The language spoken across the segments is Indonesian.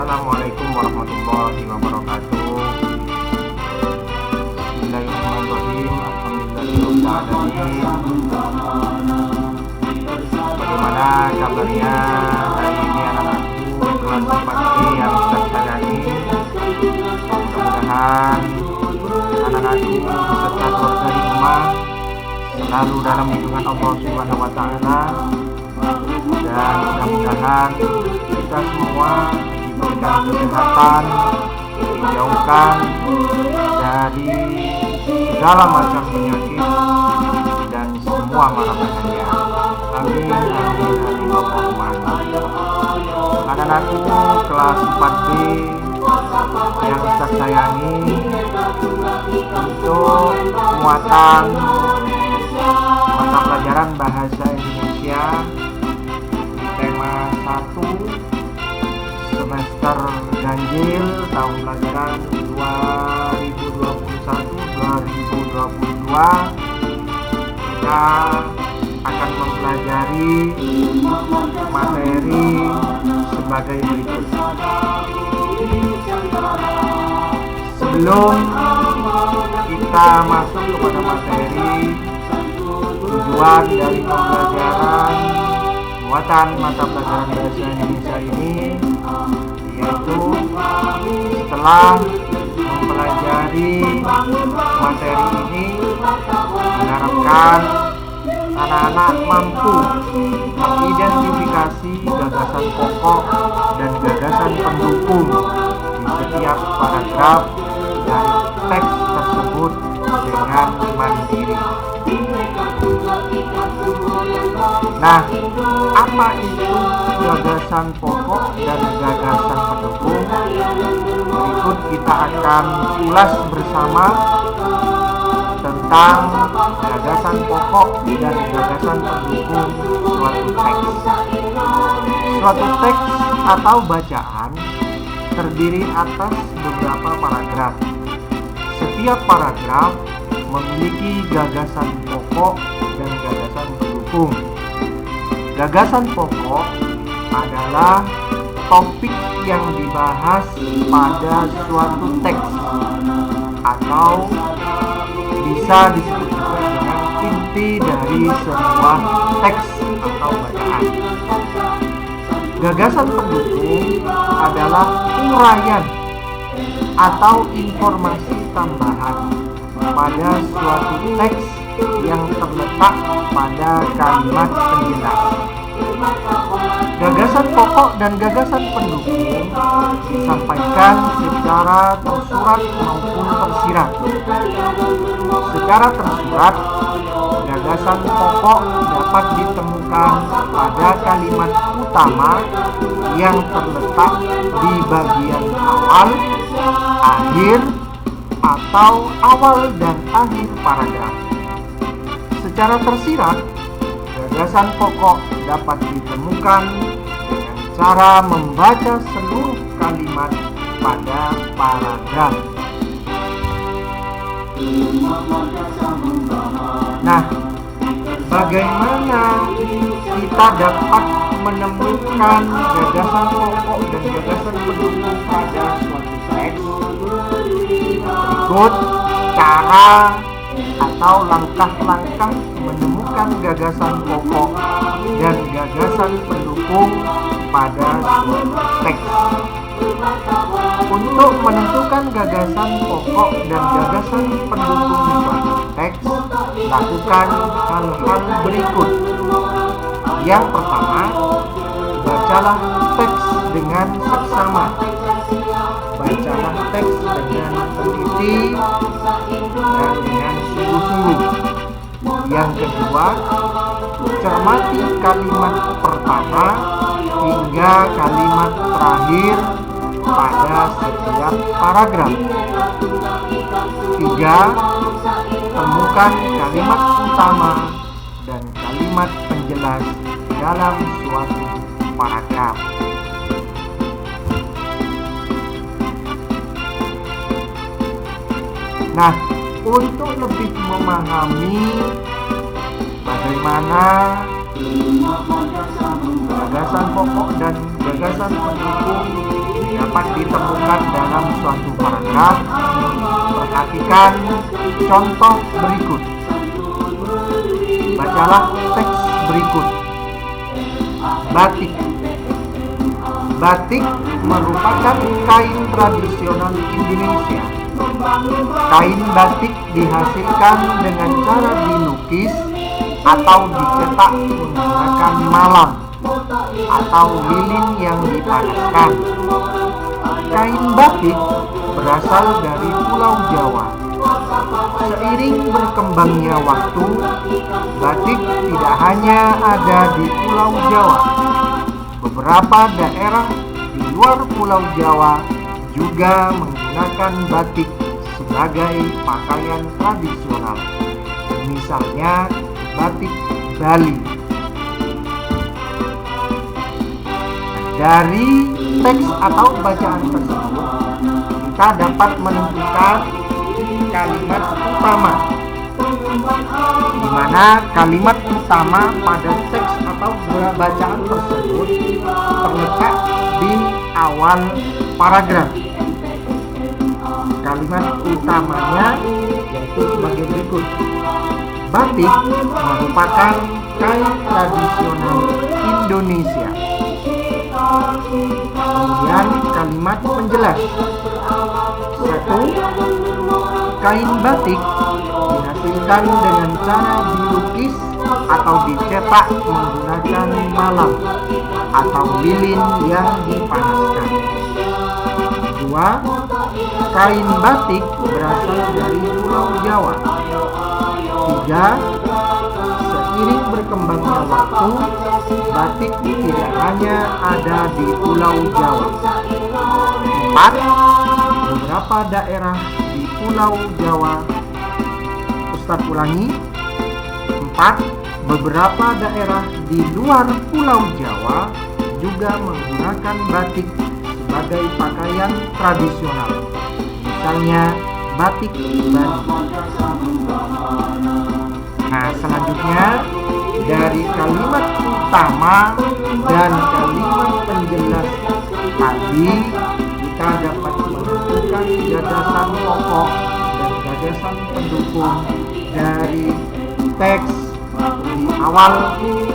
Assalamualaikum warahmatullahi wabarakatuh. Bismillahirrahmanirrahim. Alhamdulillahirrahmanirrahim. Bagaimana kabarnya hari ini anak-anakku kelas 4B yang Ustaz sayangi? Mudah-mudahan anak-anakku beserta keluarga di rumah selalu dalam lindungan Allah Subhanahu wa Ta'ala, dan mudah-mudahan kita semua diberikan kesehatan, dijauhkan dari segala macam penyakit dan semua mara bahaya. Amin, amin, amin, Allahumma amin. Anak-anakku kelas 4B yang Ustaz sayangi, untuk muatan mata pelajaran bahasa Indonesia di tema 1 semester ganjil tahun pelajaran 2021-2022, kita akan mempelajari materi sebagai berikut. Sebelum kita masuk kepada materi, tujuan dari pembelajaran muatan mata pelajaran bahasa Indonesia ini yaitu setelah mempelajari materi ini, diharapkan anak-anak mampu mengidentifikasi gagasan pokok dan gagasan pendukung di setiap paragraf dari teks tersebut dengan mandiri. Nah, apa itu gagasan pokok dan gagasan pendukung? Berikut kita akan ulas bersama tentang gagasan pokok dan gagasan pendukung suatu teks. Suatu teks atau bacaan terdiri atas beberapa paragraf. Setiap paragraf memiliki gagasan pokok dan gagasan pendukung. Gagasan pokok adalah topik yang dibahas pada suatu teks atau bisa disebut juga dengan inti dari sebuah teks atau bacaan. Gagasan pendukung adalah uraian atau informasi tambahan pada suatu teks yang terletak pada kalimat penjelas. Gagasan pokok dan gagasan pendukung disampaikan secara tersurat maupun tersirat. Secara tersurat, gagasan pokok dapat ditemukan pada kalimat utama yang terletak di bagian awal, akhir, atau awal dan akhir paragraf. Secara tersirat, gagasan pokok dapat ditemukan dengan cara membaca seluruh kalimat pada paragraf. Nah, bagaimana kita dapat menemukan gagasan pokok dan gagasan pendukung pada suatu teks? Berikut cara atau langkah-langkah menemukan gagasan pokok dan gagasan pendukung pada suatu teks. Untuk menentukan gagasan pokok dan gagasan pendukung suatu teks, lakukan hal-hal berikut. Yang pertama, bacalah teks dengan seksama. Bacalah teks dengan teliti dan dengan sungguh-sungguh. Yang kedua, cermati kalimat pertama hingga kalimat terakhir pada setiap paragraf. 3. Temukan kalimat utama dan kalimat penjelas dalam suatu paragraf. Nah, untuk lebih memahami bagaimana gagasan pokok dan gagasan pendukung dapat dapat ditemukan dalam suatu paragraf. Perhatikan contoh berikut. Bacalah teks berikut. Batik. Batik merupakan kain tradisional Indonesia. Kain batik dihasilkan dengan cara dilukis atau dicetak menggunakan malam atau lilin yang dipanaskan. Kain batik berasal dari Pulau Jawa. Seiring berkembangnya waktu, batik tidak hanya ada di Pulau Jawa. Beberapa daerah di luar Pulau Jawa juga menggunakan batik sebagai pakaian tradisional. Misalnya batik Bali. Dari teks atau bacaan tersebut, kita dapat menentukan kalimat utama, di mana kalimat utama pada teks atau bacaan tersebut terletak di awal paragraf. Kalimat utamanya yaitu sebagai berikut. Batik merupakan kain tradisional Indonesia. Kemudian kalimat penjelas. 1. Kain batik dihasilkan dengan cara dilukis atau dicetak menggunakan malam atau lilin yang dipanaskan. 2. Kain batik berasal dari Pulau Jawa. 3. Seiring berkembangnya waktu, batik tidak hanya ada di Pulau Jawa. 4. Beberapa daerah di Pulau Jawa. Ustadz ulangi. 4. Beberapa daerah di luar Pulau Jawa juga menggunakan batik sebagai pakaian tradisional. Misalnya batik Bali. Nah, selanjutnya dari kalimat utama dan kalimat penjelas tadi, kita dapat menentukan gagasan pokok dan gagasan pendukung dari teks di awal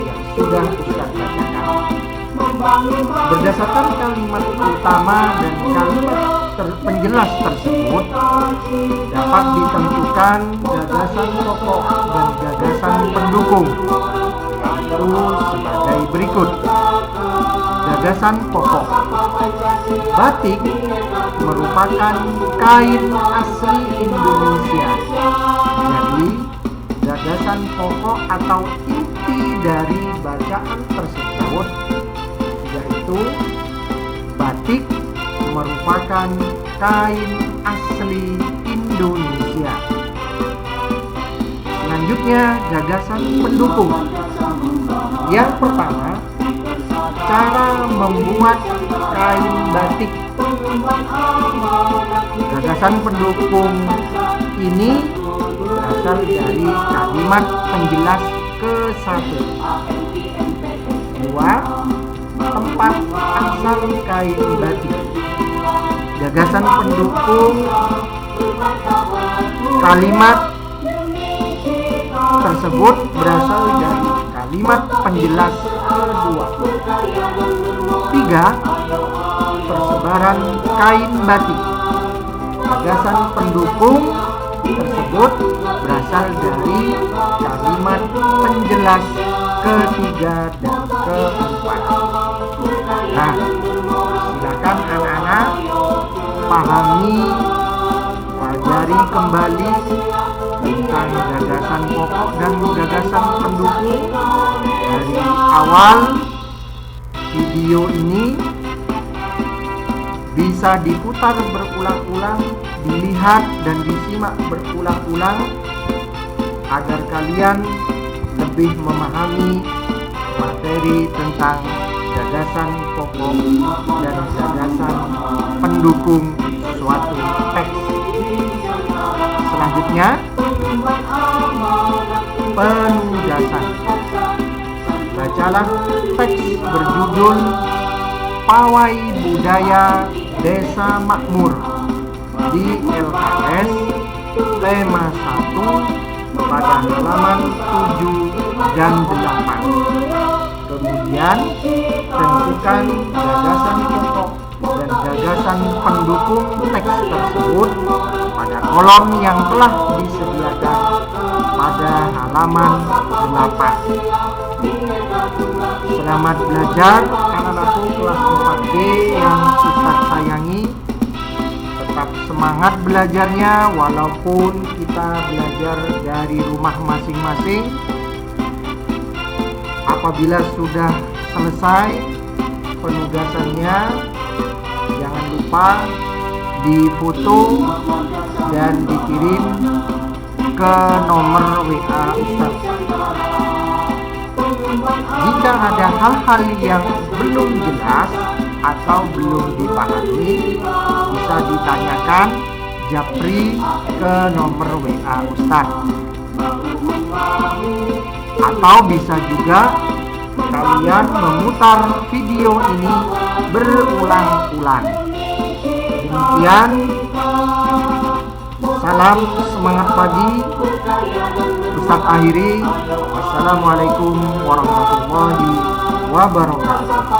yang sudah Ustaz bacakan. Berdasarkan kalimat utama dan kalimat penjelas tersebut, dapat ditentukan gagasan pokok dan gagasan pendukung, yaitu sebagai berikut. Gagasan pokok. Batik merupakan kain asli Indonesia. Jadi, gagasan pokok atau inti dari bacaan tersebut yaitu batik merupakan kain asli Indonesia. Selanjutnya, gagasan pendukung. Yang pertama, cara membuat kain batik. Gagasan pendukung ini berasal dari kalimat penjelas ke-1. 2. Tempat asal kain batik. Gagasan pendukung kalimat tersebut berasal dari kalimat penjelas kedua. 3. Persebaran kain batik. Gagasan pendukung tersebut berasal dari kalimat penjelas ketiga dan keempat. Nah, silakan anak-anak pahami, pelajari kembali tentang gagasan pokok dan gagasan pendukung dari awal video ini. Bisa diputar berulang-ulang, dilihat dan disimak berulang-ulang agar kalian lebih memahami materi tentang gagasan pokok dan gagasan pendukung suatu teks. Selanjutnya, penugasan. Bacalah teks berjudul Pawai Budaya Desa Makmur di LKS Tema 1 pada halaman 7 dan 8. Kemudian tentukan gagasan pokok dan gagasan pendukung teks tersebut pada kolom yang telah disediakan pada halaman 8. Selamat belajar anak-anakku kelas 4D yang Ustaz sayangi. Tetap semangat belajarnya walaupun kita belajar dari rumah masing-masing. Apabila sudah selesai penugasannya, jangan lupa difoto dan dikirim ke nomor WA Ustaz. Jika ada hal-hal yang belum jelas atau belum dipahami, bisa ditanyakan japri ke nomor WA Ustaz. Atau bisa juga kalian memutar video ini berulang-ulang. Demikian, salam semangat pagi. Ustaz akhiri. Wassalamualaikum warahmatullahi wabarakatuh.